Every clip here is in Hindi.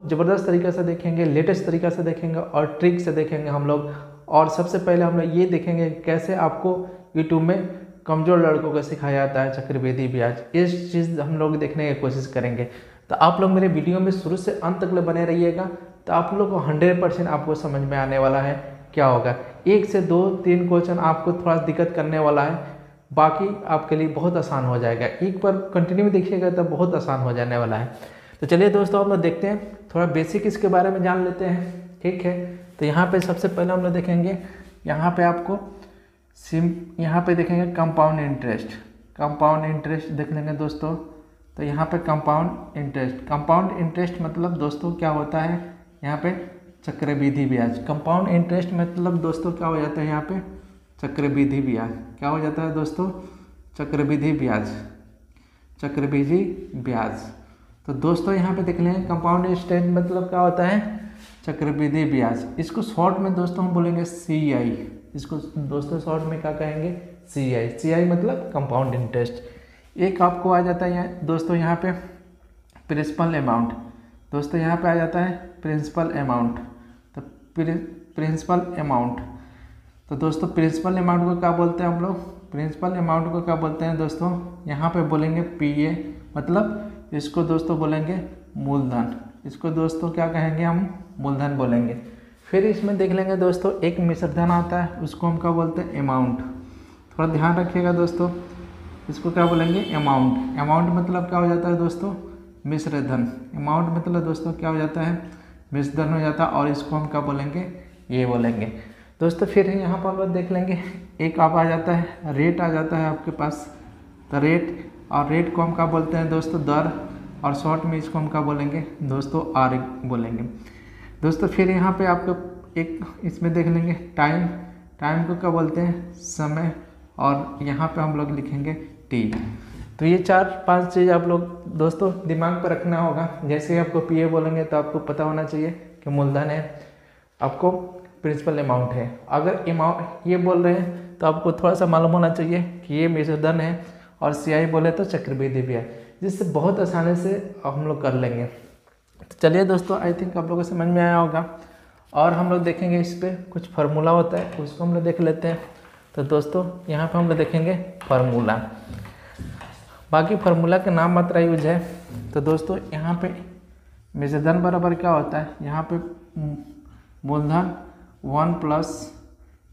ज़बरदस्त तरीक़े से देखेंगे, लेटेस्ट तरीक़े से देखेंगे और ट्रिक से देखेंगे हम लोग। और सबसे पहले हम लोग ये देखेंगे कैसे आपको यूट्यूब में कमज़ोर लड़कों को सिखाया जाता है चक्रवृद्धि ब्याज। इस चीज़ हम लोग देखने की कोशिश करेंगे। तो आप लोग मेरे वीडियो में शुरू से अंत तक बने रहिएगा, तो आप लोग को 100% आपको समझ में आने वाला है क्या होगा। 1 से 2-3 क्वेश्चन आपको थोड़ा दिक्कत करने वाला है, बाकी आपके लिए बहुत आसान हो जाएगा। एक बार कंटिन्यू देखिएगा तो बहुत आसान हो जाने वाला है। तो चलिए दोस्तों हम लोग देखते हैं, थोड़ा बेसिक इसके बारे में जान लेते हैं, ठीक है। तो यहाँ पे सबसे पहले हम लोग देखेंगे, यहाँ पे आपको यहाँ पे देखेंगे कंपाउंड इंटरेस्ट। कंपाउंड इंटरेस्ट देख लेंगे दोस्तों। तो यहाँ पे कंपाउंड इंटरेस्ट मतलब दोस्तों क्या होता है, यहाँ पे चक्रवृद्धि ब्याज। कंपाउंड इंटरेस्ट मतलब दोस्तों क्या हो जाता है, यहाँ पे चक्रवृद्धि ब्याज। क्या हो जाता है दोस्तों, चक्रवृद्धि ब्याज। तो दोस्तों यहाँ पे देख लें, कंपाउंड इंटरेस्ट मतलब क्या होता है, चक्रवृद्धि ब्याज। इसको शॉर्ट में दोस्तों हम बोलेंगे CI। इसको दोस्तों शॉर्ट में क्या कहेंगे, CI मतलब कंपाउंड इंटरेस्ट। एक आपको आ जाता है यहाँ दोस्तों, यहाँ पे प्रिंसिपल अमाउंट। दोस्तों यहाँ पे आ जाता है प्रिंसिपल अमाउंट। तो प्रिंसिपल अमाउंट, तो दोस्तों प्रिंसिपल अमाउंट को क्या बोलते हैं हम लोग, प्रिंसिपल अमाउंट को क्या बोलते हैं दोस्तों, यहाँ पे बोलेंगे PA। मतलब इसको दोस्तों बोलेंगे मूलधन। इसको दोस्तों क्या कहेंगे, हम मूलधन बोलेंगे। फिर इसमें देख लेंगे दोस्तों, एक मिश्रधन आता है, उसको हम क्या बोलते हैं, अमाउंट। थोड़ा ध्यान रखिएगा दोस्तों, इसको क्या बोलेंगे, अमाउंट। अमाउंट मतलब क्या हो जाता है दोस्तों, मिश्रधन। अमाउंट मतलब दोस्तों क्या हो जाता है, मिश्रधन हो जाता है, और इसको हम क्या बोलेंगे, ये बोलेंगे दोस्तों। फिर यहाँ पर हम लोग देख लेंगे, एक आप आ जाता है रेट, आ जाता है आपके पास। तो रेट, और रेट को हम क्या बोलते हैं दोस्तों, दर, और शॉर्ट में इसको हम क्या बोलेंगे दोस्तों, R बोलेंगे दोस्तों। फिर यहाँ पे आपको एक इसमें देख लेंगे टाइम। टाइम को क्या बोलते हैं, समय, और यहाँ पे हम लोग लिखेंगे T। तो ये 4-5 चीज़ आप लोग दोस्तों दिमाग पर रखना होगा। जैसे आपको PA बोलेंगे तो आपको पता होना चाहिए कि मूलधन है, आपको प्रिंसिपल अमाउंट है। अगर अमाउंट ये बोल रहे हैं तो आपको थोड़ा सा मालूम होना चाहिए कि ये मिश्रधन है, और CI बोले तो चक्रवृद्धि ब्याज, जिससे बहुत आसानी से हम लोग कर लेंगे। तो चलिए दोस्तों, आई थिंक आप लोगों को समझ में आया होगा। और हम लोग देखेंगे इस पर कुछ फार्मूला होता है, उसको हम लोग देख लेते हैं। तो दोस्तों यहाँ पे हम लोग देखेंगे फार्मूला, बाकी फार्मूला के नाम मात्रा यूज है। तो दोस्तों यहाँ पे मिश्रधन बराबर क्या होता है, यहाँ पे मूलधन 1 प्लस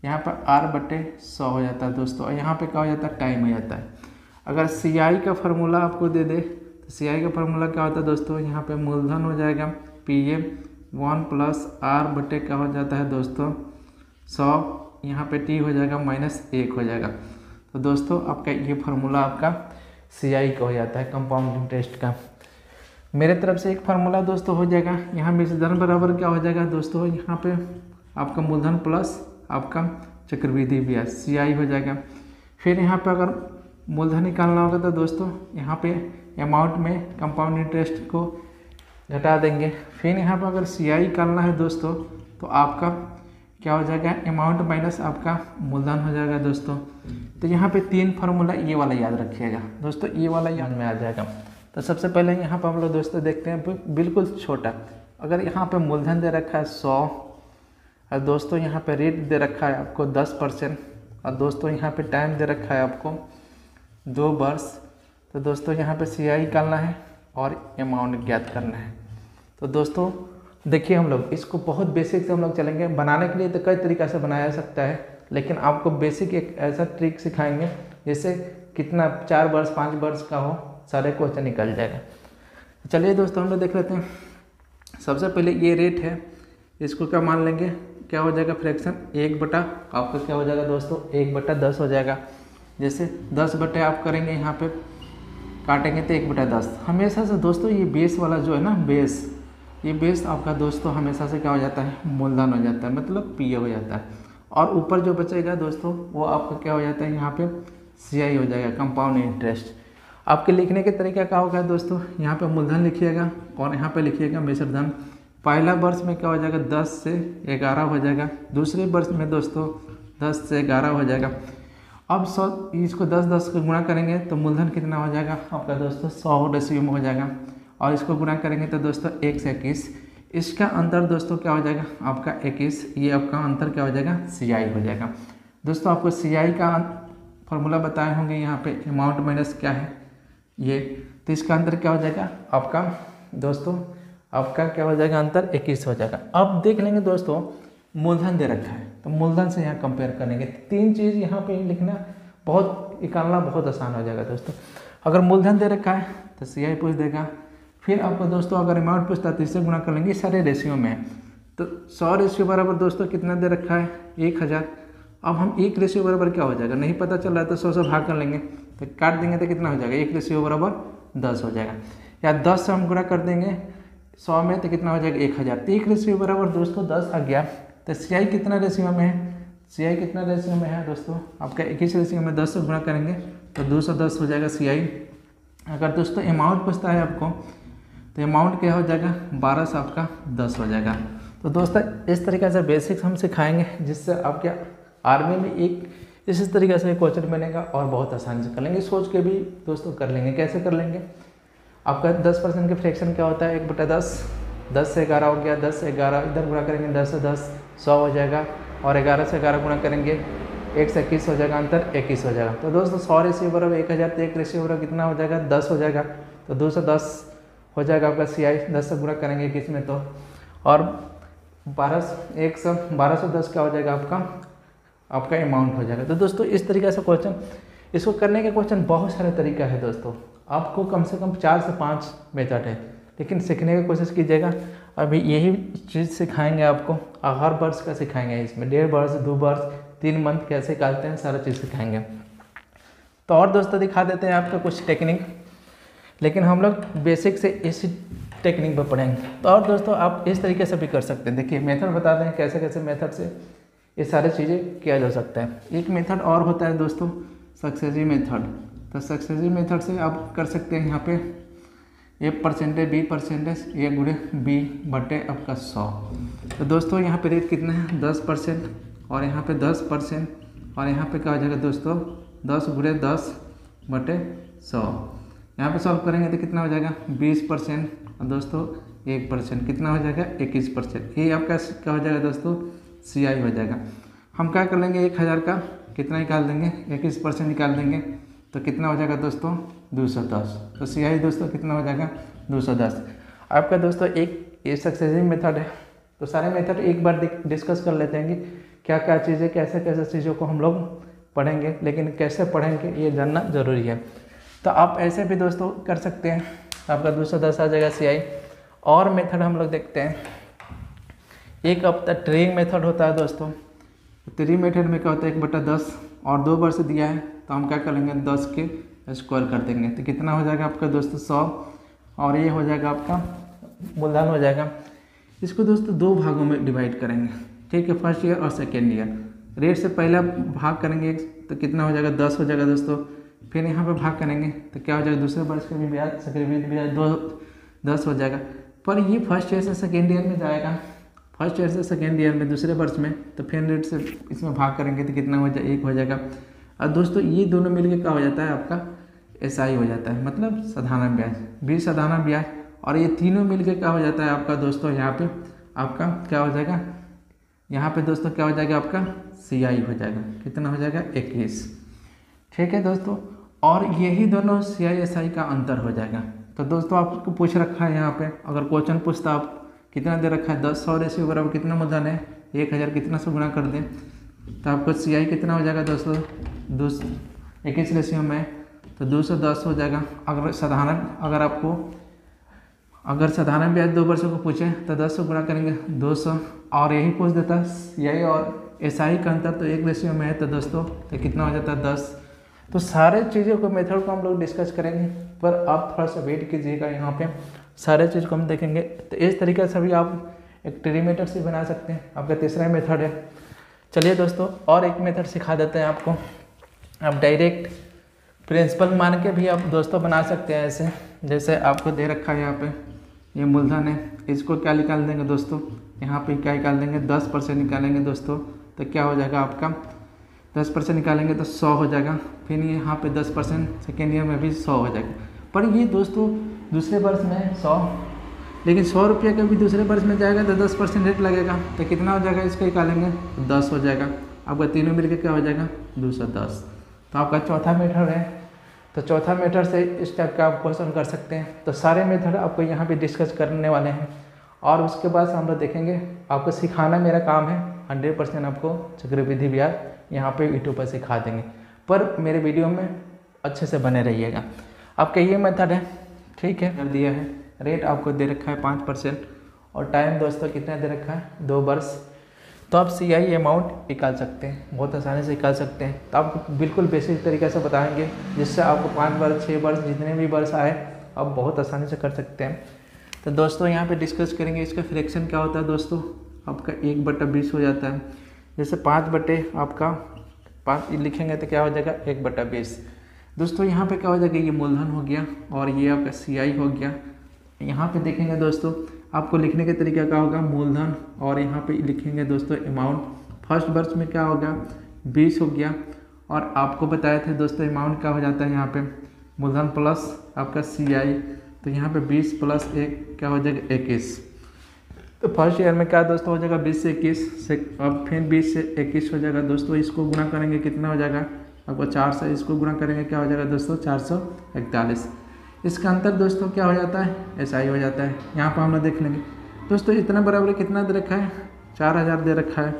यहाँ पर R/100 हो जाता है दोस्तों, और यहाँ पे क्या हो जाता है, टाइम हो जाता है। अगर CI का फार्मूला आपको दे दे तो CI का फार्मूला क्या होता है दोस्तों, यहाँ पे मूलधन हो जाएगा PA 1 प्लस R/, क्या हो जाता है दोस्तों 100, यहाँ पे T हो जाएगा -1 हो जाएगा। तो दोस्तों आपका ये फार्मूला आपका CI का हो जाता है, कंपाउंड इंटरेस्ट का। मेरे तरफ से एक फार्मूला दोस्तों हो जाएगा, यहाँ मिश्रधन बराबर क्या हो जाएगा दोस्तों, यहाँ पे आपका मूलधन प्लस आपका चक्रवृद्धि ब्याज CI हो जाएगा। फिर यहाँ पे अगर मूलधन निकालना होगा तो दोस्तों यहाँ पे अमाउंट में कंपाउंड इंटरेस्ट को घटा देंगे। फिर यहाँ पे अगर CI निकालना है दोस्तों तो आपका क्या हो जाएगा, अमाउंट माइनस आपका मूलधन हो जाएगा दोस्तों। तो यहाँ पे 3 फार्मूला, ये वाला याद रखिएगा दोस्तों, ये वाला याद में आ जाएगा। तो सबसे पहले यहाँ पर हम लोग दोस्तों देखते हैं बिल्कुल छोटा, अगर यहाँ पे मूलधन दे रखा है 100, और दोस्तों यहाँ पे रेट दे रखा है आपको 10%, और दोस्तों यहाँ पे टाइम दे रखा है आपको 2 वर्ष। तो दोस्तों यहाँ पे CI निकालना है और अमाउंट ज्ञात करना है। तो दोस्तों देखिए, हम लोग इसको बहुत बेसिक से हम लोग चलेंगे। बनाने के लिए तो कई तरीक़ा से बनाया जा सकता है, लेकिन आपको बेसिक एक ऐसा ट्रिक सिखाएंगे जिससे कितना 4 वर्ष 5 वर्ष का हो, सारे क्वेश्चन निकल जाएगा। चलिए दोस्तों हम लोग देख लेते हैं। सबसे पहले ये रेट है, इसको क्या मान लेंगे, क्या हो जाएगा, फ्रैक्शन 1 आपका क्या हो जाएगा दोस्तों 1/10 हो जाएगा। जैसे 10 आप करेंगे, यहाँ पे काटेंगे तो 1/10। हमेशा से दोस्तों ये बेस वाला जो है ना, ये बेस आपका दोस्तों हमेशा से क्या हो जाता है, मूलधन हो जाता है, मतलब PA हो जाता है। और ऊपर जो बचेगा दोस्तों वो आपका क्या हो जाता है, यहाँ पे CI हो जाएगा, कंपाउंड इंटरेस्ट। आपके लिखने के तरीका क्या होगा दोस्तों, यहाँ पे मूलधन लिखिएगा और यहाँ पे लिखिएगा मिश्रधन। पहला वर्ष में क्या हो जाएगा, 10 से 11 हो जाएगा। दूसरे वर्ष में दोस्तों 10 से 11 हो जाएगा। अब 100 इसको 10 को गुणा करेंगे तो मूलधन कितना हो जाएगा आपका दोस्तों 100 रेशियो में हो जाएगा। और इसको गुणा करेंगे तो दोस्तों 1 से 21 इसका अंतर दोस्तों क्या हो जाएगा आपका 21, ये आपका अंतर क्या हो जाएगा CI हो जाएगा। दोस्तों आपको CI का फॉर्मूला बताए होंगे यहाँ पे, अमाउंट माइनस क्या है ये, तो इसका अंतर क्या हो जाएगा आपका दोस्तों, आपका क्या हो जाएगा अंतर 21 हो जाएगा। अब देख लेंगे दोस्तों मूलधन दे रखा है, तो मूलधन से यहाँ कंपेयर करेंगे, 3 चीज़ यहाँ पे लिखना बहुत, निकालना बहुत आसान हो जाएगा दोस्तों। अगर मूलधन दे रखा है तो CI पूछ देगा, फिर आपको दोस्तों अगर अमाउंट पूछता है तो इससे गुणा कर लेंगे, सारे रेशियो में है। तो 100 रेशियो बराबर दोस्तों कितना दे रखा है 1000। अब हम 1 रेशियो बराबर क्या हो जाएगा नहीं पता चल रहा है, तो 100 से भाग कर लेंगे, तो काट देंगे तो कितना हो जाएगा 1 रेशियो बराबर 10 हो जाएगा, या 10 से हम गुणा कर देंगे 100 में तो कितना हो जाएगा 1000। तो 1 रेशियो बराबर दोस्तों 10 आ गया। तो CI कितना रेशियो में है, CI कितना रेशियो में है दोस्तों आपका 21 रेशियो में 10 से गुणा करेंगे तो 210 हो जाएगा CI। अगर दोस्तों अमाउंट पूछता है आपको तो अमाउंट क्या हो जाएगा 12 से आपका 10 हो जाएगा। तो दोस्तों इस तरीके से बेसिक्स हम सिखाएंगे, जिससे आपके आर्मी में एक इसी तरीके से क्वेश्चन बनेगा और बहुत आसानी से कर लेंगे, सोच के भी दोस्तों कर लेंगे। कैसे कर लेंगे, आपका 10% के फ्रैक्शन क्या होता है 1/10, 10 से 11 हो गया, 10 से 11 इधर गुणा करेंगे 10 से 10 100 हो जाएगा, और 11 से 11 गुणा करेंगे 1 से 21 हो जाएगा, अंतर 21 हो जाएगा। तो दोस्तों 100 रेशियो बराबर 1000, तो 1 रेशियो बराबर कितना हो जाएगा 10 हो जाएगा, तो 210 हो जाएगा आपका CI। 10 से गुणा करेंगे 21 में तो, और 1210 क्या हो जाएगा आपका अमाउंट हो जाएगा। तो दोस्तों इस तरीके से क्वेश्चन, इसको करने के क्वेश्चन बहुत सारे तरीका है दोस्तों, आपको कम से कम 4 से 5 मेथड है, लेकिन सीखने की कोशिश कीजिएगा। अभी यही चीज़ सिखाएंगे आपको, हर वर्ष का सिखाएंगे, इसमें 1.5 वर्ष 2 वर्ष 3 मंथ कैसे निकालते हैं सारा चीज़ सिखाएंगे। तो और दोस्तों दिखा देते हैं आपको कुछ टेक्निक, लेकिन हम लोग बेसिक से इसी टेक्निक पर पढ़ेंगे। तो और दोस्तों आप इस तरीके से भी कर सकते हैं, देखिए मेथड बता दें कैसे कैसे मेथड से ये सारी चीज़ें किया जा सकता है। एक मेथड और होता है दोस्तों सक्सेसिव मेथड। तो सक्सेसिव मेथड से आप कर सकते हैं यहाँ पे A% B% A गुणे B बटे आपका 100। तो दोस्तों यहाँ पे रेट कितना है 10%, और यहाँ पे 10%, और यहाँ पे क्या हो जाएगा दोस्तों 10 गुणे 10 बटे 100। यहाँ पे सॉल्व करेंगे तो कितना हो जाएगा 20%, और दोस्तों 1% कितना हो जाएगा 21%। ये आपका क्या हो जाएगा दोस्तों CI हो जाएगा। हम क्या कर लेंगे 1000 का कितना निकाल देंगे 21% निकाल देंगे, तो कितना हो जाएगा दोस्तों 210। तो CI दोस्तों कितना हो जाएगा 210। आपका दोस्तों एक ये सक्सेसिव मेथड है, तो सारे मेथड एक बार डिस्कस कर लेते हैं कि क्या क्या चीज़ें कैसे कैसे चीज़ों को हम लोग पढ़ेंगे, लेकिन कैसे पढ़ेंगे ये जानना ज़रूरी है। तो आप ऐसे भी दोस्तों कर सकते हैं, आपका 210 आ जाएगा CI। और मेथड हम लोग देखते हैं, एक आपका ट्रिंग मेथड होता है दोस्तों। ट्रिंग मेथड में क्या होता है 1/10 और 2 बार से दिया है, तो हम क्या करेंगे 10 के स्क्वायर कर देंगे, तो कितना हो जाएगा आपका दोस्तों 100, और ये हो जाएगा आपका मूलधन हो जाएगा। इसको दोस्तों 2 भागों में डिवाइड करेंगे, ठीक है, फर्स्ट ईयर और सेकेंड ईयर। रेट से पहला भाग करेंगे तो कितना हो जाएगा 10 हो जाएगा दोस्तों, फिर यहाँ पे भाग करेंगे तो क्या हो जाएगा दूसरे वर्ष का भी ब्याज चक्रवृद्धि ब्याज 10 हो जाएगा। पर ये फर्स्ट ईयर से सेकेंड ईयर में जाएगा, फर्स्ट ईयर से सेकेंड ईयर में दूसरे वर्ष में, तो फिर रेट से इसमें भाग करेंगे तो कितना हो जाएगा 1 हो जाएगा। और दोस्तों ये दोनों मिलकर क्या हो जाता है आपका SI हो जाता है, मतलब साधारण ब्याज, 20 साधारण ब्याज, और ये तीनों मिलकर क्या हो जाता है आपका दोस्तों यहाँ पे आपका क्या हो जाएगा, यहाँ पे दोस्तों क्या हो जाएगा आपका CI हो जाएगा, कितना हो जाएगा 21, ठीक है दोस्तों। और यही दोनों CI SI का अंतर हो जाएगा। तो दोस्तों आपको पूछ रखा है यहाँ पे, अगर क्वेश्चन पूछता आप कितना दे रखा है 10 100 रेशियो बराबर कितना मूलधन है 1000, कितना से गुणा कर दें तो आपको CI कितना हो जाएगा दोस्तों 21 रेशियो में, तो 210 हो जाएगा। अगर साधारण ब्याज 2 वर्षों को पूछे तो 10 से गुणा करेंगे 200, और यही पूछ देता है CI और SI का अंतर तो 1 रेशियो में है, तो दोस्तों तो कितना हो जाता है 10। तो सारे चीज़ों को मेथड को हम लोग डिस्कस करेंगे, पर आप थोड़ा सा वेट कीजिएगा, यहाँ पे सारे चीज़ को हम देखेंगे। तो इस तरीके से भी आप एक ट्री मेथड से बना सकते हैं, आपका तीसरा मेथड है। चलिए दोस्तों और एक मेथड सिखा देते हैं आपको, आप डायरेक्ट प्रिंसिपल मान के भी आप दोस्तों बना सकते हैं ऐसे। जैसे आपको दे रखा है यहाँ पे ये मूलधन है, इसको क्या निकाल देंगे दोस्तों, यहाँ पे क्या निकाल देंगे 10% निकालेंगे दोस्तों, तो क्या हो जाएगा आपका 10% निकालेंगे तो 100 हो जाएगा। फिर यहाँ पे 10% सेकेंड ईयर में भी 100 हो जाएगा। पर ये दोस्तों दूसरे वर्ष में 100 लेकिन 100 रुपये का भी दूसरे वर्ष में जाएगा तो 10% रेट लगेगा, तो कितना हो जाएगा इसका निकालेंगे 10 हो जाएगा। आपका तीनों मिलकर क्या हो जाएगा 210। तो आपका चौथा मेथड है, तो चौथा मेथड से इस टाइप का आप क्वेश्चन कर सकते हैं। तो सारे मेथड आपको यहाँ पे डिस्कस करने वाले हैं और उसके बाद हम लोग देखेंगे। आपको सिखाना मेरा काम है, 100% आपको चक्रवृद्धि ब्याज यहाँ पे यूट्यूब पर सिखा देंगे, पर मेरे वीडियो में अच्छे से बने रहिएगा। आपका ये मेथड है, ठीक है। दिया है रेट आपको दे रखा है 5% और टाइम दोस्तों कितना दे रखा है 2 वर्ष। तो आप CI अमाउंट निकाल सकते हैं, बहुत आसानी से निकाल सकते हैं। तो आपको बिल्कुल बेसिक तरीके से बताएंगे जिससे आपको 5 वर्ष 6 वर्ष जितने भी वर्ष आए आप बहुत आसानी से कर सकते हैं। तो दोस्तों यहाँ पे डिस्कस करेंगे इसका फ्रैक्शन क्या होता है। दोस्तों आपका 1/20 हो जाता है, जैसे 5 बटे आपका 5 लिखेंगे तो क्या हो जाएगा 1/20। दोस्तों यहाँ पे क्या हो जाएगा, ये मूलधन हो गया और ये आपका CI हो गया। यहाँ पे देखेंगे दोस्तों आपको लिखने के तरीका क्या होगा, मूलधन और यहाँ पे लिखेंगे दोस्तों अमाउंट। फर्स्ट वर्ष में क्या होगा 20 हो गया और आपको बताए थे दोस्तों अमाउंट क्या हो जाता है यहाँ पे मूलधन प्लस आपका CI। तो यहाँ पे 20 + 1 क्या हो जाएगा 21। तो फर्स्ट ईयर में क्या दोस्तों हो जाएगा 20 से 21 से, अब फिर 20 से 21 हो जाएगा दोस्तों। इसको गुणा करेंगे कितना हो जाएगा आपको 4 से, इसको गुणा करेंगे क्या हो जाएगा दोस्तों 441। इसका अंतर दोस्तों क्या हो जाता है SI हो जाता है। यहाँ पर हम लोग देख लेंगे दोस्तों इतना बराबर कितना दे रखा है 4000 दे रखा है।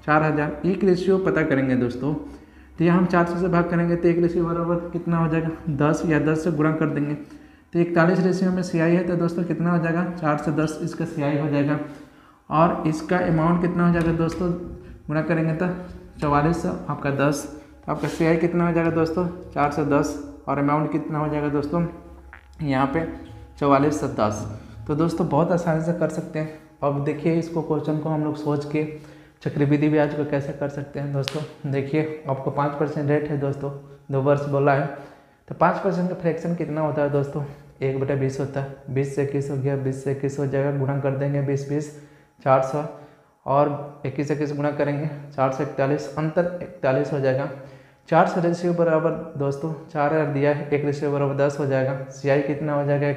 4000 एक रेशियो पता करेंगे दोस्तों, तो यहाँ हम 400 से भाग करेंगे तो एक रेशियो बराबर कितना हो जाएगा 10 या 10 से गुणा कर देंगे तो 41 रेशियो में CI है। तो दोस्तों कितना हो जाएगा 4 से 10 इसका CI हो जाएगा और इसका अमाउंट कितना हो जाएगा दोस्तों गुणा करेंगे तो 44 से आपका 10। आपका CI कितना हो जाएगा दोस्तों 4 से 10 और अमाउंट कितना हो जाएगा दोस्तों यहाँ पे 44 से 10। तो दोस्तों बहुत आसानी से कर सकते हैं। अब देखिए इसको क्वेश्चन को हम लोग सोच के चक्रवृद्धि ब्याज को कैसे कर सकते हैं। दोस्तों देखिए आपको 5% रेट है दोस्तों, 2 वर्ष बोला है, तो 5% का फ्रैक्शन कितना होता है दोस्तों 1/20 होता है। 20 से 21 हो गया, 20 से 21 हो जाएगा, गुणा कर देंगे 20 400 और 21 से 21 गुणा करेंगे 4 से 41, अंतर 41 हो जाएगा। 4 से रेशियो बराबर दोस्तों 4000 दिया है, 1 रेशियो बराबर 10 हो जाएगा। CI कितना हो जाएगा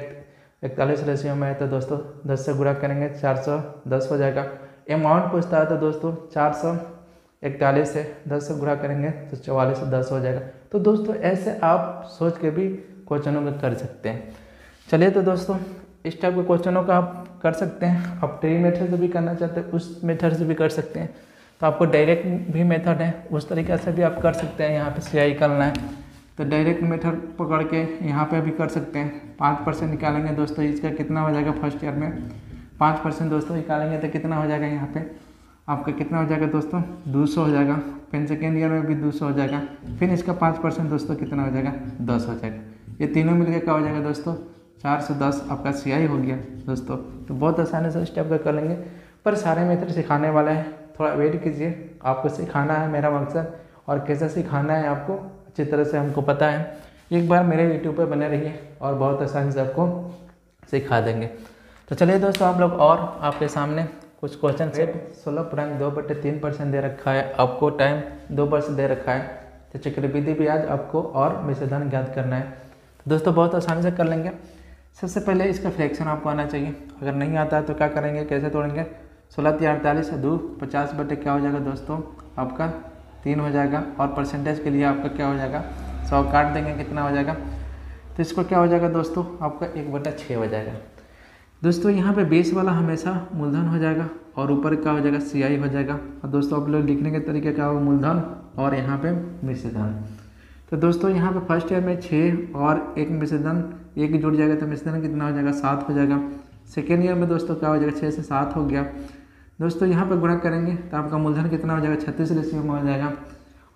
41 रेशियो में है, तो दोस्तों 10 से गुणा करेंगे 410 हो जाएगा। अमाउंट पूछता है तो दोस्तों 441 से 10 से गुणा करेंगे तो 44 से 10 हो जाएगा। तो दोस्तों ऐसे आप सोच के भी क्वेश्चनों को कर सकते हैं। चलिए तो दोस्तों इस टाइप के क्वेश्चनों का आप कर सकते हैं। आप ट्री मेथड से भी करना चाहते हैं उस मेथड से भी कर सकते हैं। तो आपको डायरेक्ट भी मेथड है उस तरीके से भी आप कर सकते हैं। यहाँ पे CI निकालना है तो डायरेक्ट मेथड पकड़ के यहाँ पे भी कर सकते हैं। 5% निकालेंगे दोस्तों, इसका कितना हो जाएगा फर्स्ट ईयर में 5% दोस्तों निकालेंगे तो कितना हो जाएगा यहाँ पे आपका कितना हो जाएगा दोस्तों 200 हो जाएगा। फिर सेकेंड ईयर में भी 200 हो जाएगा। फिर इसका 5% दोस्तों कितना हो जाएगा 10 हो जाएगा। ये तीनों मिलकर क्या हो जाएगा दोस्तों 4 से 10 आपका CI हो गया दोस्तों। तो बहुत आसानी से स्टेप का कर लेंगे, पर सारे मेथड सिखाने वाला है, थोड़ा वेट कीजिए। आपको सिखाना है मेरा मकसद, और कैसे सिखाना है आपको अच्छी तरह से हमको पता है। एक बार मेरे यूट्यूब पर बने रहिए और बहुत आसानी से आपको सिखा देंगे। तो चलिए दोस्तों आप लोग और आपके सामने कुछ क्वेश्चन से 16.2/3% दे रखा है, आपको टाइम 2 वर्ष दे रखा है। तो चक्रवृद्धि ब्याज आपको और मिश्रधन ज्ञात करना है। दोस्तों बहुत आसानी से कर लेंगे। सबसे पहले इसका फ्रैक्शन आपको आना चाहिए, अगर नहीं आता है तो क्या करेंगे कैसे तोड़ेंगे 16×48 है 2 50 बटे क्या हो जाएगा दोस्तों आपका 3 हो जाएगा। और परसेंटेज के लिए आपका क्या हो जाएगा 100 काट देंगे कितना हो जाएगा, तो इसको क्या हो जाएगा दोस्तों आपका 1/6 हो जाएगा। दोस्तों यहाँ पे बेस वाला हमेशा मूलधन हो जाएगा और ऊपर क्या हो जाएगा CI हो जाएगा। और दोस्तों आप लोग लिखने के तरीके क्या होगा मूलधन और यहाँ पे मिश्रधन। तो दोस्तों यहाँ पे फर्स्ट ईयर में 6 और 1 मिश्रधन 1 जुड़ जाएगा तो मिश्रधन कितना हो जाएगा 7 हो जाएगा। सेकेंड ईयर में दोस्तों क्या हो जाएगा 6 से 7 हो गया। दोस्तों यहाँ पे गुणा करेंगे तो आपका मूलधन कितना हो जाएगा 36 रेशियो में हो जाएगा।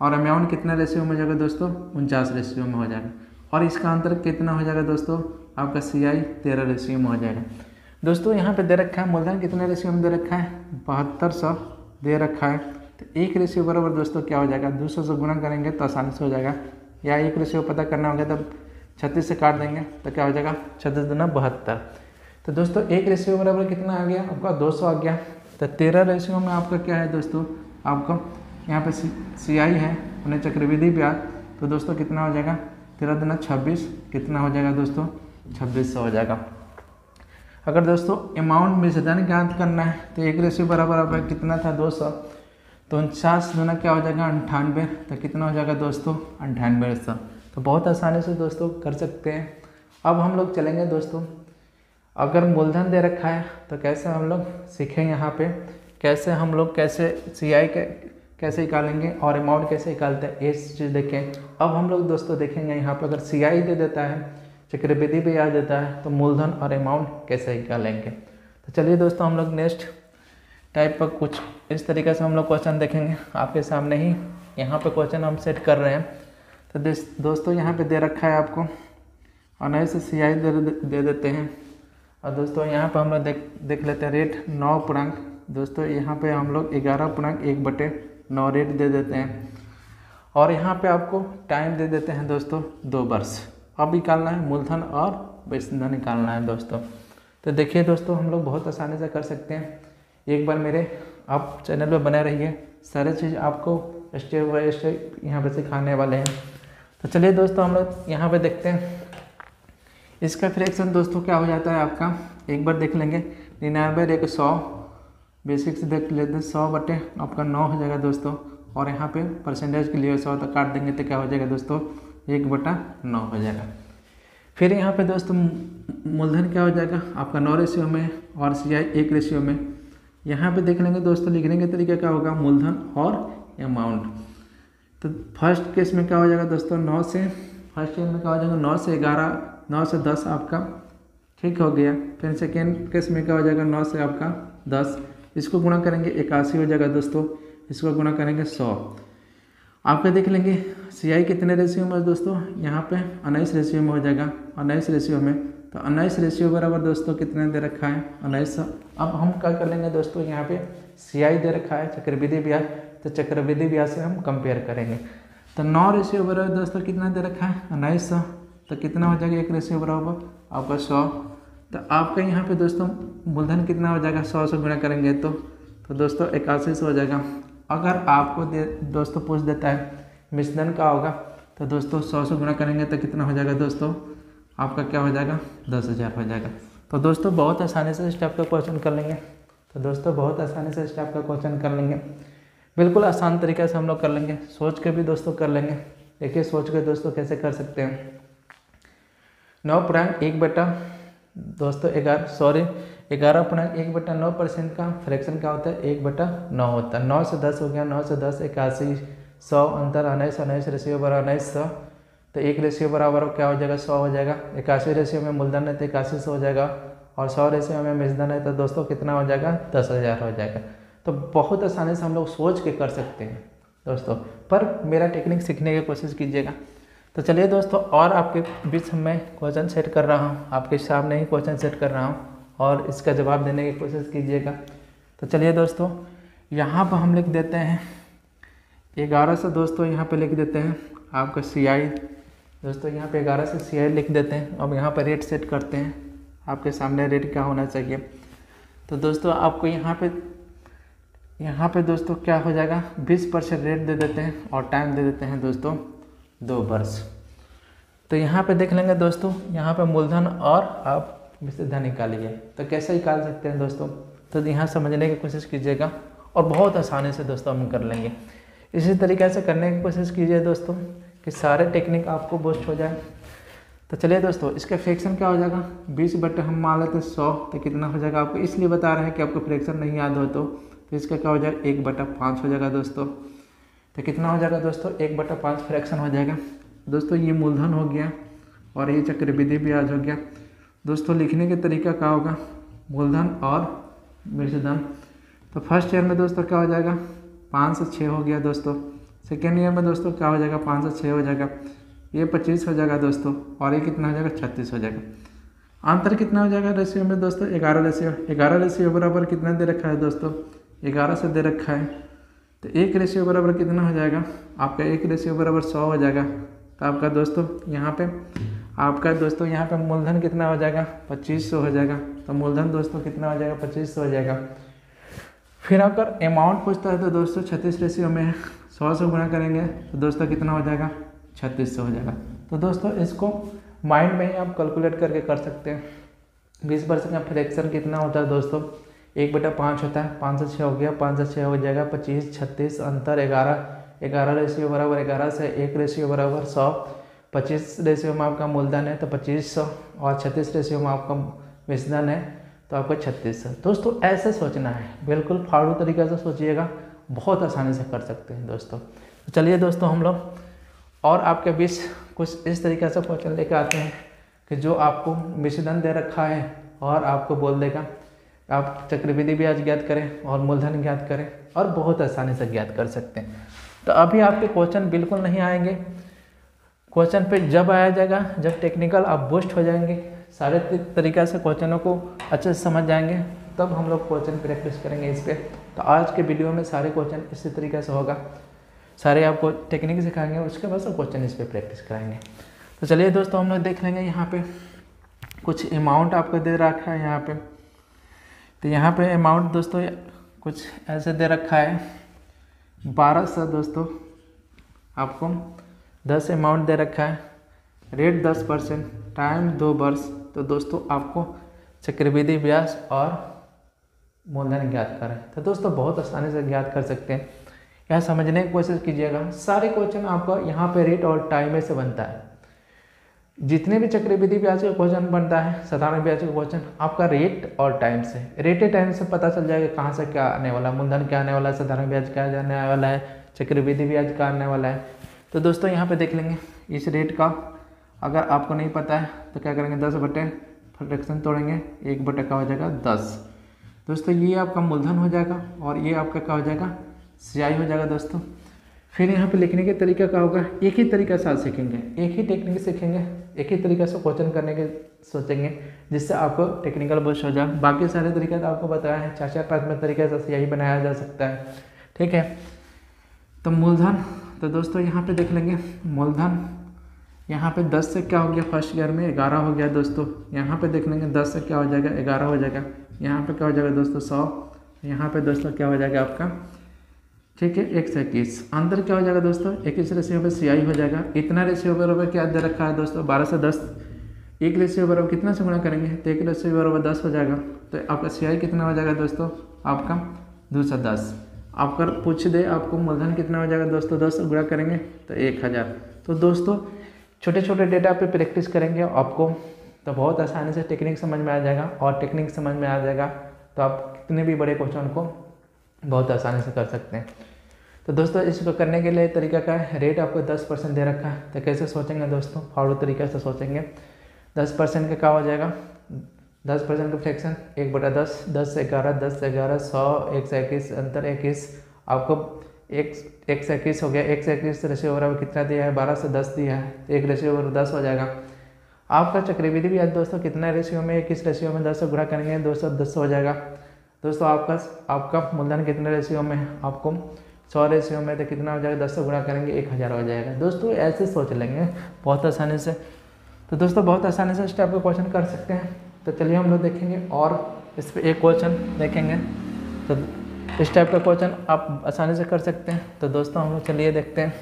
और अमाउंट कितना रेशियो में हो जाएगा दोस्तों 49 रेशियो में हो जाएगा। और इसका अंतर कितना हो जाएगा दोस्तों आपका CI 13 रेशियो में हो जाएगा। दोस्तों यहाँ पे दे रखा है मूलधन कितने रेशियो में दे रखा है 7200 दे रखा है। तो 1 रेशियो बराबर दोस्तों क्या हो जाएगा 200 से गुणा करेंगे तो आसानी से हो जाएगा, या 1 रेशियो पता करना होगा तब 36 से काट देंगे तो क्या हो जाएगा 36 दूना 72। तो दोस्तों 1 रेशियो बराबर कितना आ गया आपका 200 आ गया। तो 13 रेशियो में आपका क्या है दोस्तों आपका यहाँ पे CI है उन्हें चक्रवृद्धि ब्याज। तो दोस्तों कितना हो जाएगा 13 दूना 26 कितना हो जाएगा दोस्तों 2600 हो जाएगा। अगर दोस्तों अमाउंट मिश्रधन ज्ञात करना है तो 1 बराबर आपका कितना था 200, तो 49 दूना क्या हो जाएगा 98, तो कितना हो जाएगा दोस्तों 9800। तो बहुत आसानी से दोस्तों कर सकते हैं। अब हम लोग चलेंगे दोस्तों, अगर मूलधन दे रखा है तो कैसे हम लोग सीखेंगे यहाँ पे, कैसे हम लोग कैसे CI कैसे निकालेंगे और अमाउंट कैसे निकालते हैं ये चीज़ देखें। अब हम लोग दोस्तों देखेंगे यहाँ पे, अगर CI दे देता है, चक्रवृद्धि ब्याज देता है, तो मूलधन और अमाउंट कैसे निकालेंगे। तो चलिए दोस्तों हम लोग नेक्स्ट टाइप पर कुछ इस तरीके से हम लोग क्वेश्चन देखेंगे। आपके सामने ही यहाँ पे क्वेश्चन हम सेट कर रहे हैं। तो दोस्तों यहाँ पे दे रखा है आपको, और नए से CI दे देते हैं। और दोस्तों यहाँ पे हम लोग देख लेते हैं रेट 9 पूर्णांक, दोस्तों यहाँ पे हम लोग 11.1/9 रेट दे देते हैं। और यहाँ पे आपको टाइम दे देते हैं दोस्तों 2 वर्ष। अब निकालना है मूलधन और मिश्रधन निकालना है दोस्तों। तो देखिए दोस्तों हम लोग बहुत आसानी से कर सकते हैं। एक बार मेरे आप चैनल पे बने रहिए, सारे चीज़ आपको स्टेप बाय स्टेप यहाँ पे सिखाने वाले हैं। तो चलिए दोस्तों हम लोग यहाँ पे देखते हैं इसका फ्रैक्शन दोस्तों क्या हो जाता है आपका, एक बार देख लेंगे। 99 एक 100, बेसिक से देख लेते हैं, 100 बटे आपका 9 हो जाएगा दोस्तों। और यहाँ पे परसेंटेज के लिए 100 तक काट देंगे तो क्या हो जाएगा दोस्तों 1/9 हो जाएगा। फिर यहाँ पे दोस्तों मूलधन क्या हो जाएगा आपका 9 रेशियो में और CI 1 रेशियो में। यहाँ पे देख लेंगे दोस्तों, लिखने के तरीका क्या होगा मूलधन और अमाउंट। तो फर्स्ट केस में क्या हो जाएगा दोस्तों 9 से, फर्स्ट केस में क्या हो जाएगा 9 से 11, 9 से 10 आपका ठीक हो गया। फिर सेकेंड केस में क्या हो जाएगा 9 से आपका 10, इसको गुणा करेंगे 81 हो जाएगा दोस्तों, इसको गुणा करेंगे 100। आपका देख लेंगे CI कितने रेशियो में दोस्तों, यहाँ पे 19 रेशियो में हो जाएगा, 19 रेशियो में। तो 19 रेशियो बराबर दोस्तों कितने दे रखा है 1900। अब हम क्या कर लेंगे दोस्तों, यहाँ पे CI दे रखा है चक्रवृद्धि ब्याज, तो चक्रवृद्धि ब्याज से हम कंपेयर करेंगे। तो 9 रेशियो बराबर दोस्तों कितना दे रखा है 1900, तो कितना हो जाएगा 1 रेशियो बराबर आपका 100। तो आपका यहाँ पे दोस्तों मूलधन कितना हो जाएगा 100 से गुणा करेंगे तो दोस्तों 8100 हो जाएगा। अगर आपको दोस्तों पूछ देता है मिश्रधन का होगा, तो दोस्तों 100 से गुणा करेंगे तो कितना हो जाएगा दोस्तों आपका क्या हो जाएगा 10,000 हो जाएगा। तो दोस्तों बहुत आसानी से इस टाइप का क्वेश्चन कर लेंगे। तो दोस्तों बहुत आसानी से इस टाइप का क्वेश्चन कर लेंगे, बिल्कुल आसान तरीके से हम लोग कर लेंगे, सोच के भी दोस्तों कर लेंगे। देखिए सोच के दोस्तों कैसे कर सकते हैं। 9.1 दोस्तों 11.1/9% का फ्रैक्शन क्या होता है 1/9 होता है। 9 से 10 हो गया, 9 से 10 81, 100 अंतर 19 रेशियो बराबर 1900, तो 1 रेशियो बराबर क्या हो जाएगा 100 हो जाएगा। 81 रेशियो में मूलधन है तो 8100 हो जाएगा, और 100 रेशियो में मिश्रधन है तो दोस्तों कितना हो जाएगा 10,000 हो जाएगा। तो बहुत आसानी से हम लोग सोच के कर सकते हैं दोस्तों, पर मेरा टेक्निक सीखने की कोशिश कीजिएगा। तो चलिए दोस्तों, और आपके बीच में क्वेश्चन सेट कर रहा हूँ, आपके सामने ही क्वेश्चन सेट कर रहा हूँ और इसका जवाब देने की कोशिश कीजिएगा। तो चलिए दोस्तों यहाँ पर हम लिख देते हैं 1100 दोस्तों, यहाँ पे लिख देते हैं आपका CI दोस्तों, यहाँ पे 11 से CI लिख देते हैं। अब यहाँ पर रेट सेट करते हैं, आपके सामने रेट क्या होना चाहिए। तो दोस्तों आपको यहाँ पे दोस्तों क्या हो जाएगा 20% रेट दे देते हैं और टाइम दे देते हैं दोस्तों 2 वर्ष। तो यहाँ पे देख लेंगे दोस्तों, यहाँ पे मूलधन और आप मिश्रधन निकालिए। तो कैसे निकाल सकते हैं दोस्तों, तो यहाँ समझने की कोशिश कीजिएगा और बहुत आसानी से दोस्तों हम कर लेंगे। इसी तरीके से करने की कोशिश कीजिए दोस्तों कि सारे टेक्निक आपको बूस्ट हो जाए। तो चलिए दोस्तों इसका फ्रैक्शन क्या हो जाएगा 20 बटे हम मान लेते 100, तो कितना हो जाएगा आपको इसलिए बता रहे हैं कि आपको फ्रैक्शन नहीं याद हो तो इसका क्या हो जाएगा 1/5 हो जाएगा दोस्तों। तो कितना हो जाएगा दोस्तों 1/5 फ्रैक्शन हो जाएगा दोस्तों। ये मूलधन हो गया और ये चक्रवृद्धि ब्याज हो गया दोस्तों। लिखने के तरीका क्या होगा मूलधन और मिश्रधन। तो फर्स्ट ईयर में दोस्तों क्या हो जाएगा 5 से 6 हो गया दोस्तों। सेकेंड ईयर में दोस्तों क्या हो जाएगा 5 से 6 हो जाएगा, ये 25 हो जाएगा दोस्तों, और ये कितना हो जाएगा 36 हो जाएगा। अंतर कितना हो जाएगा रेशियो में दोस्तों 11 रेशियो। 11 रेशियो बराबर कितना दे रखा है दोस्तों 11 से दे रखा है, तो 1 रेशियो बराबर कितना हो जाएगा आपका 1 रेशियो बराबर 100 हो जाएगा। तो आपका दोस्तों यहाँ पे मूलधन कितना हो जाएगा 2500 हो जाएगा। तो मूलधन दोस्तों कितना हो जाएगा 2500 हो जाएगा। फिर अगर अमाउंट पूछता है तो दोस्तों 36 रेशियो में 100 से गुणा करेंगे तो दोस्तों कितना हो जाएगा 3600 हो जाएगा। तो दोस्तों इसको माइंड में ही आप कैलकुलेट करके कर सकते हैं। 20% का फ्रैक्शन कितना होता है दोस्तों, 1/5 होता है। 5 से 6 हो गया, 5 से 6 हो जाएगा 25, 36 अंतर 11, 11 रेशियो बराबर 11 से 1 रेशियो बराबर 100, 25 रेशियो में आपका मूलधन है तो 2500 और 36 रेशियो में आपका विषधन है तो आपका 3600। दोस्तों ऐसे सोचना है, बिल्कुल फाड़ू तरीके से सोचिएगा, बहुत आसानी से कर सकते हैं दोस्तों। तो चलिए दोस्तों हम लोग और आपके बीच कुछ इस तरीके से क्वेश्चन लेकर आते हैं कि जो आपको विषधन दे रखा है और आपको बोल देगा आप चक्रवृद्धि ब्याज ज्ञात करें और मूलधन ज्ञात करें, और बहुत आसानी से ज्ञात कर सकते हैं। तो अभी आपके क्वेश्चन बिल्कुल नहीं आएंगे, क्वेश्चन पे जब आया जाएगा जब टेक्निकल आप बूस्ट हो जाएंगे, सारे तरीक़े से क्वेश्चनों को अच्छे से समझ जाएंगे, तब हम लोग क्वेश्चन प्रैक्टिस करेंगे इस पर। तो आज के वीडियो में सारे क्वेश्चन इसी तरीके से होगा, सारे आपको टेक्निक सिखाएंगे, उसके बाद सब क्वेश्चन इस पर प्रैक्टिस कराएंगे। तो चलिए दोस्तों हम लोग देख लेंगे यहाँ पे कुछ अमाउंट आपको दे रखा है यहाँ पे। तो यहाँ पे अमाउंट दोस्तों कुछ ऐसे दे रखा है 1200 दोस्तों, आपको 10 अमाउंट दे रखा है, रेट 10%, टाइम 2 वर्ष। तो दोस्तों आपको चक्रवृद्धि ब्याज और मूलधन ज्ञात करें। तो दोस्तों बहुत आसानी से ज्ञात कर सकते हैं, यहाँ समझने की कोशिश कीजिएगा। सारे क्वेश्चन आपका यहाँ पे रेट और टाइम में से बनता है। जितने भी चक्रवृद्धि ब्याज का क्वेश्चन बनता है, साधारण ब्याज का क्वेश्चन आपका रेट और टाइम से, रेट टाइम से पता चल जाएगा कहाँ से क्या आने वाला है, मूलधन क्या आने वाला है, साधारण ब्याज क्या आने वाला है, चक्रवृद्धि ब्याज क्या आने वाला है। तो दोस्तों यहाँ पे देख लेंगे इस रेट का, अगर आपको नहीं पता है तो क्या करेंगे 10 बटे फ्रैक्शन तोड़ेंगे, 1 बटे का हो जाएगा 10। दोस्तों ये आपका मूलधन हो जाएगा और ये आपका क्या हो जाएगा सियाई हो जाएगा दोस्तों। फिर यहाँ पे लिखने के तरीका क्या होगा, एक ही तरीका से आप सीखेंगे, एक ही टेक्निक सीखेंगे, एक ही तरीका से क्वेश्चन करने के सोचेंगे, जिससे आपको टेक्निकल बूस्ट हो जाए। बाकी सारे तरीके तो आपको बताया है, 4-4 5 तरीके से सियाई बनाया जा सकता है, ठीक है। तो मूलधन, तो दोस्तों यहाँ पे देख लेंगे मूलधन, यहाँ पे 10 से क्या हो गया फर्स्ट ईयर में 11 हो गया दोस्तों। यहाँ पे देख लेंगे 10 से क्या हो जाएगा 11 हो जाएगा। यहाँ पे क्या हो जाएगा दोस्तों 100, यहाँ पे दोस्तों क्या हो जाएगा आपका, ठीक है 1 से 21, अंदर क्या हो जाएगा दोस्तों 21 रेशियो पे सियाई हो जाएगा। इतना रेशियो बराबर क्या दे रखा है दोस्तों 12 से 10, 1 रेशियो बराबर कितना से गुणा करेंगे तो 1 रेशियो बराबर 10 हो जाएगा। तो आपका सियाई कितना हो जाएगा दोस्तों आपका 210। आपका पूछ दे आपको मूलधन कितना हो जाएगा दोस्तों 10 से गुणा करेंगे तो 1000। तो दोस्तों छोटे छोटे डेटा पे प्रैक्टिस करेंगे आपको तो बहुत आसानी से टेक्निक समझ में आ जाएगा, और टेक्निक समझ में आ जाएगा तो आप कितने भी बड़े क्वेश्चन को बहुत आसानी से कर सकते हैं। तो दोस्तों इसको करने के लिए तरीका क्या है, रेट आपको 10% दे रखा है। तो कैसे सोचेंगे दोस्तों, फाड़ू तरीके से सोचेंगे। 10% का क्या हो जाएगा, 10% का फ्रैक्शन 1/10, 10 से 11, 10 से 11, 100, 1 से 21 अंतर 21, आपको 1 से 21 हो गया। 1 से 21 रेशियो बराबर कितना दिया है 12 से 10 दिया है, तो 1 रेशियो बराबर 10 हो जाएगा। आपका चक्रवृद्धि ब्याज दोस्तों कितना रेशियो में, 21 रेशियो में 10 से गुणा करेंगे 210 हो जाएगा। दोस्तों आपका मूलधन कितने रेशियो में है, आपको 100 रेशियो में, तो कितना हो जाएगा 10 से गुणा करेंगे 1000 हो जाएगा। दोस्तों ऐसे सोच लेंगे बहुत आसानी से। तो दोस्तों बहुत आसानी से इस टाइप का क्वेश्चन कर सकते हैं। तो चलिए हम लोग देखेंगे और इस पर एक क्वेश्चन देखेंगे। तो इस टाइप का क्वेश्चन आप आसानी से कर सकते हैं। तो दोस्तों हम लोग चलिए देखते हैं।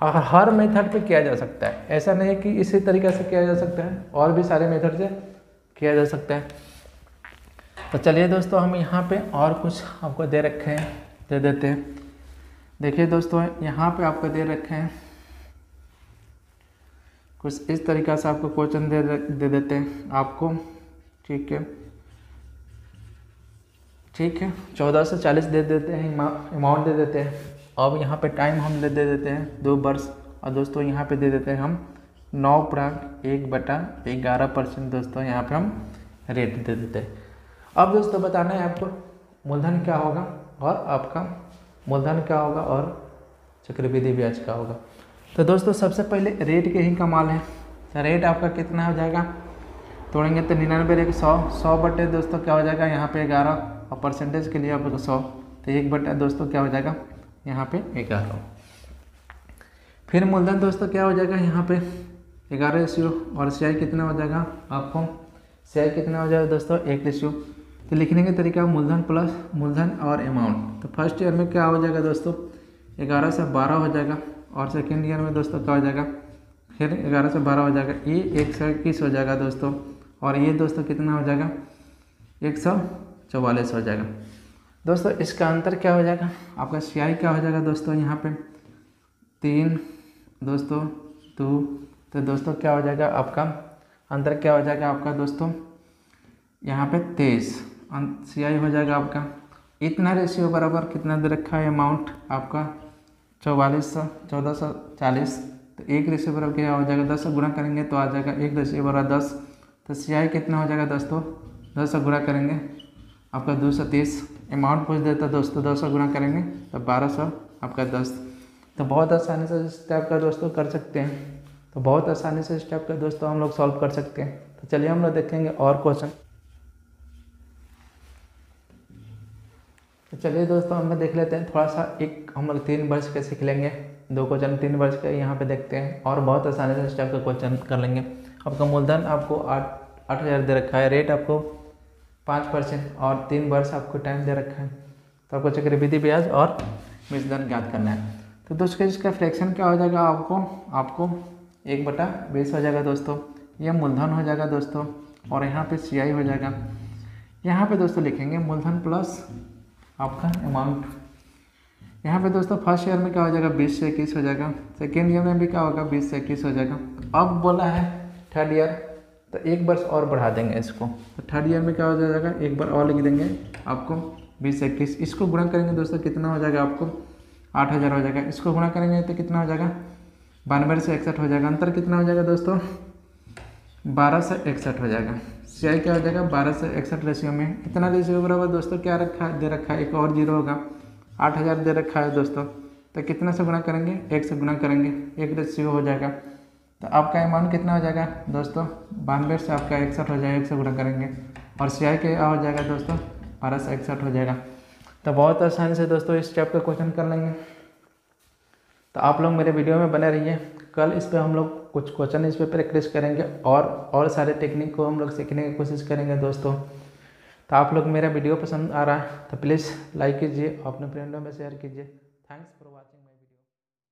और हर मेथड पे किया जा सकता है, ऐसा नहीं है कि इसी तरीके से किया जा सकता है, और भी सारे मेथड से किया जा सकता है। तो चलिए दोस्तों हम यहाँ पे और कुछ आपको दे रखे हैं, दे देते हैं। देखिए दोस्तों यहाँ पे आपको दे रखे हैं कुछ इस तरीक़ा से आपको क्वेश्चन दे देते हैं आपको, ठीक है 14 से 40 दे देते हैं, अमाउंट दे देते हैं। अब यहाँ पे टाइम हम दे देते हैं 2 वर्ष, और दोस्तों यहाँ पे दे देते हैं हम 9.1/11% दोस्तों यहाँ पे हम रेट दे देते हैं। अब दोस्तों बताना है आपको मूलधन क्या होगा और आपका मूलधन क्या होगा और चक्रवृद्धि ब्याज क्या होगा। तो दोस्तों सबसे पहले रेट के ही कमाल है। तो रेट आपका कितना हो जाएगा, तोड़ेंगे तो 99 100 बटे दोस्तों क्या हो जाएगा यहाँ पे 11, और परसेंटेज के लिए आपको 100, तो 1 बटे दोस्तों क्या हो जाएगा यहाँ पे 11। फिर मूलधन दोस्तों क्या हो जाएगा यहाँ पे 11 रेशियो, और सियाई कितना हो जाएगा आपको, सियाई कितना हो जाएगा दोस्तों 1 रेशियो। तो लिखने का तरीका मूलधन प्लस मूलधन और अमाउंट। तो फर्स्ट ईयर में क्या हो जाएगा दोस्तों 11 से 12 हो जाएगा, और सेकेंड ईयर में दोस्तों क्या हो जाएगा फिर 11 से 12 हो जाएगा, ये 1 से 21 हो जाएगा दोस्तों, और ये दोस्तों कितना हो जाएगा 144 हो जाएगा। दोस्तों इसका अंतर क्या हो जाएगा, आपका CI क्या हो जाएगा दोस्तों, यहाँ पे 3 दोस्तों 2, तो दोस्तों क्या हो जाएगा आपका अंतर क्या हो जाएगा आपका दोस्तों, यहाँ पे 23 CI हो जाएगा आपका। इतना रेशियो बराबर कितना दे रखा है अमाउंट आपका 1440, तो 1 रेशियो बराबर क्या हो जाएगा 10 से गुणा करेंगे तो आ जाएगा 1 रेशियो बराबर 10, तो CI कितना हो जाएगा दोस्तों 10 से गुणा करेंगे आपका 230, अमाउंट पूछ देता दोस्तों 10 से गुणा करेंगे तो 1200 आपका 10। तो बहुत आसानी से इस टाइप का दोस्तों कर सकते हैं, तो बहुत आसानी से इस टाइप का दोस्तों हम लोग सॉल्व कर सकते हैं। तो चलिए हम लोग देखेंगे और क्वेश्चन। तो चलिए दोस्तों हम लोग देख लेते हैं थोड़ा सा, एक हम लोग 3 वर्ष के सीख लेंगे, 2 क्वेश्चन 3 वर्ष के यहाँ पे देखते हैं और बहुत आसानी से इस टाइप का क्वेश्चन कर लेंगे। आपका मूलधन आपको 8,000 दे रखा है, रेट आपको 5% और 3 वर्ष आपको टाइम दे रखा है, तो आपको चक्रवृद्धि ब्याज और मूलधन ज्ञात करना है। तो दोस्तों इसका फ्रैक्शन क्या हो जाएगा, आपको 1/20 हो जाएगा दोस्तों, यह मूलधन हो जाएगा दोस्तों, और यहाँ पे CI हो जाएगा। यहाँ पे दोस्तों लिखेंगे मूलधन प्लस आपका अमाउंट। यहाँ पे दोस्तों फर्स्ट ईयर में क्या हो जाएगा 20 से 21 हो जाएगा, सेकेंड ईयर में भी क्या होगा 20 से 21 हो जाएगा। अब बोला है थर्ड ईयर, तो 1 वर्ष और बढ़ा देंगे इसको, तो थर्ड ईयर में क्या हो जाएगा 1 बार और लिख देंगे आपको 20 से 21, इसको गुणा करेंगे दोस्तों कितना हो जाएगा आपको 8,000 हो जाएगा, इसको गुणा करेंगे तो कितना हो जाएगा 92 से 61 हो जाएगा, अंतर कितना हो जाएगा दोस्तों 12 से 61 हो जाएगा। CI क्या हो जाएगा 12 से 61 रेशियो में, इतना रेशियो बराबर दोस्तों क्या दे रखा है, एक और 0 होगा, 8,000 दे रखा है दोस्तों, तो कितना से गुणा करेंगे 1 से गुणा करेंगे, 1 रेशियो हो जाएगा। तो आपका अमाउंट कितना हो जाएगा दोस्तों 92 से आपका 61 हो जाएगा, 1 से गुणा करेंगे, और CI क्या हो जाएगा दोस्तों 12 से 61 हो जाएगा। तो बहुत आसानी से दोस्तों इस टाइप का क्वेश्चन कर लेंगे। तो आप लोग मेरे वीडियो में बने रहिए, कल इस पर हम लोग कुछ क्वेश्चन इस पर प्रैक्टिस करेंगे और सारे टेक्निक को हम लोग सीखने की कोशिश करेंगे दोस्तों। तो आप लोग मेरा वीडियो पसंद आ रहा है तो प्लीज़ लाइक कीजिए, अपने फ्रेंडों में शेयर कीजिए। Thanks for